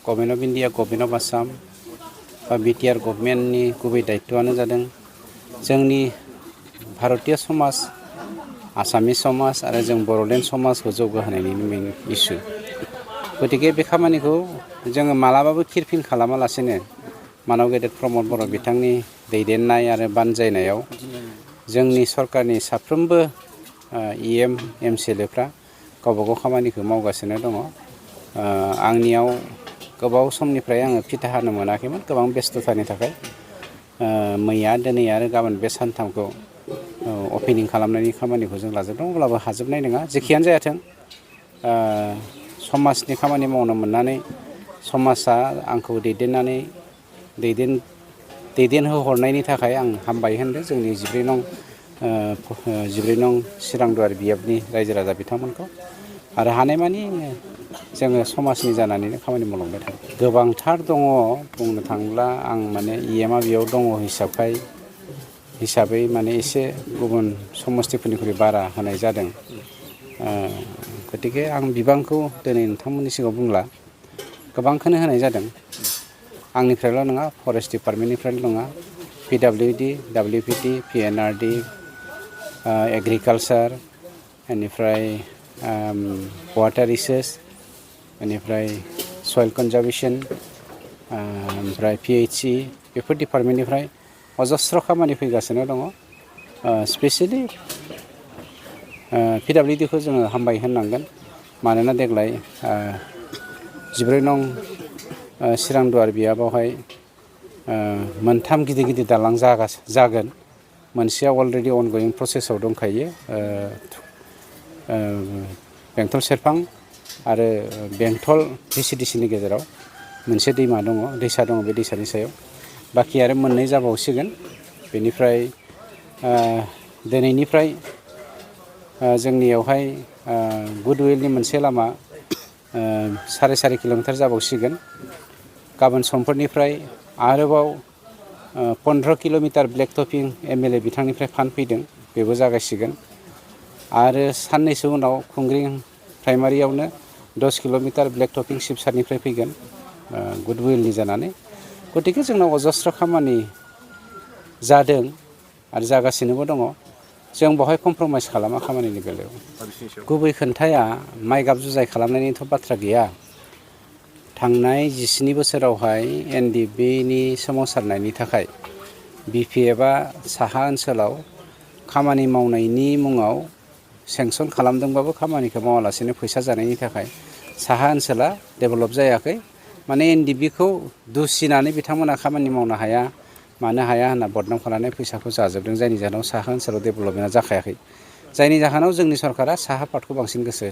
Government of India, government of Assam बा BTR गभर्नमेन्टनि गुबै दायित्वआनो जादों जोंनि भारतीय समाज, आसामिस समाज आरो जों बर'लेण्ड समाजखौ जौगाहोनायनि मेन इसु। गतिके बे खामानिखौ जोङो मालाबाबो खिरफिन खालामालासेनो मानव गेदेर प्रमद बर' बिथांनि दैदेननाय आरो बानजायनायाव जोंनि सरकारनि साफ्रोमबो इएम एमसिएलएफ्रा गावबागाव खामानिखौ मावगासिनो दङ। आंनियाव गोबाव समनिफ्राय आङो फिथा हानो मोनाखैमोन गोबां बेस्थ'तानि थाखाय। मैया दिनै आरो गाबोन बे सानथामखौ अपेनिं खालामनायनि खामानिखौ जों लाजोबदों, अब्लाबो हाजोबनाय नङा। जेखियानो जायाथों समाजनि खामानि मावनो मोननानै समाजा आंखौ दैदेनहोहरनायनि थाखाय आं हामबाय होनदों जोंनि 14 नं चिरांदुवार बियाबनि रायजो राजा बिथांमोनखौ। आरो हानायमानि जोङो समाजनि जानानैनो खामानि मावलांबाय थागोन। गोबांथार दङ बुंनो थाङोब्ला आं माने इएमआ बेयाव दङ हिसाबै माने एसे गुबुन समस्तिफोरनिख्रुइ बारा होनाय जादों। गतिके आं बिबांखौ दिनै नोंथांमोननि सिगाङाव बुंला, गोबांखौनो होनाय जादों। आंनिफ्रायल' नङा, फरेस्ट डिपार्टमेन्टनिफ्रायल' नङा, पिडब्लिउडि, डब्लिउपिटि, पिएनआरडि, एग्रिकालसार, बेनिफ्राय वाटार रिसोर्स, बेनिफ्राय सयल कनजारभेसन, ओमफ्राय पिएइचइ, बेफोर डिपार्टमेन्टनिफ्राय अजस्र खामानि फैगासिनो दङ। स्पेसियेलि पिडब्लिउडिखौ जोङो हामबाय होननांगोन, मानोना देग्लाय 14 नं चिरांदुवार बियाबावहाय मोनथाम गिदिर गिदिर दालां जागोन। मोनसेया अलरेडि अनगयिं प्रसेसआव दंखायो, बेंटल सेरफां आरो बेंटल भिसिडिसिनि गेजेराव मोनसे दैसा दङ, बे दैसानि सायाव बाखि आरो मोननै जाबावसिगोन। बेनिफ्राय दिनैनिफ्राय जोंनियावहाय गुडविलनि मोनसे लामा 4.5 किल'मिटार जाबावसिगोन। गाबोन समफोरनिफ्राय आरोबाव 15 किल'मिटार ब्लेक टपिं एमएलए बिथांनिफ्राय फान्ड फैदों, बेबो जागायसिगोन। आरो साननैसो उनाव खुंग्रिं प्राइमारियावनो 10 किल'मिटार ब्लेक टपिं सिबसारनिफ्राय फैगोन गुडविलनि जानानै। गतिके जोंनाव अजस्र खामानि जादों आरो जागासिनोबो दङ। जों बेवहाय कमप्रमाइस खालामा खामानिनि बेलायाव। गुबै खोन्थाया माइ गाब जुजाय खालामनायनिथ' बाथ्रा गैया। थांनाय 17 बोसोरावहाय एनडिएफबिनि सोमावसारनायनि थाखाय बिपिएफआ साहा ओनसोलाव खामानि मावनायनि मुङाव सेंसन खालामदोंबाबो खामानिखौ मावालासेनो फैसा जानायनि थाखाय साहा ओनसोला डेभेलप जायाखै। माने एनडिएफबिखौ दुसिनानै बिथांमोना खामानि मावनो हाया, मानो हाया होनना बदनाम खालामनाय फैसाखौ जाजोबदों, जायनि जाहोनाव साहा ओनसोलाव डेभेलपमेन्टआ जाखायाखै। जायनि जाहोनाव जोंनि सरकारा साहा पार्टखौ बांसिन गोसो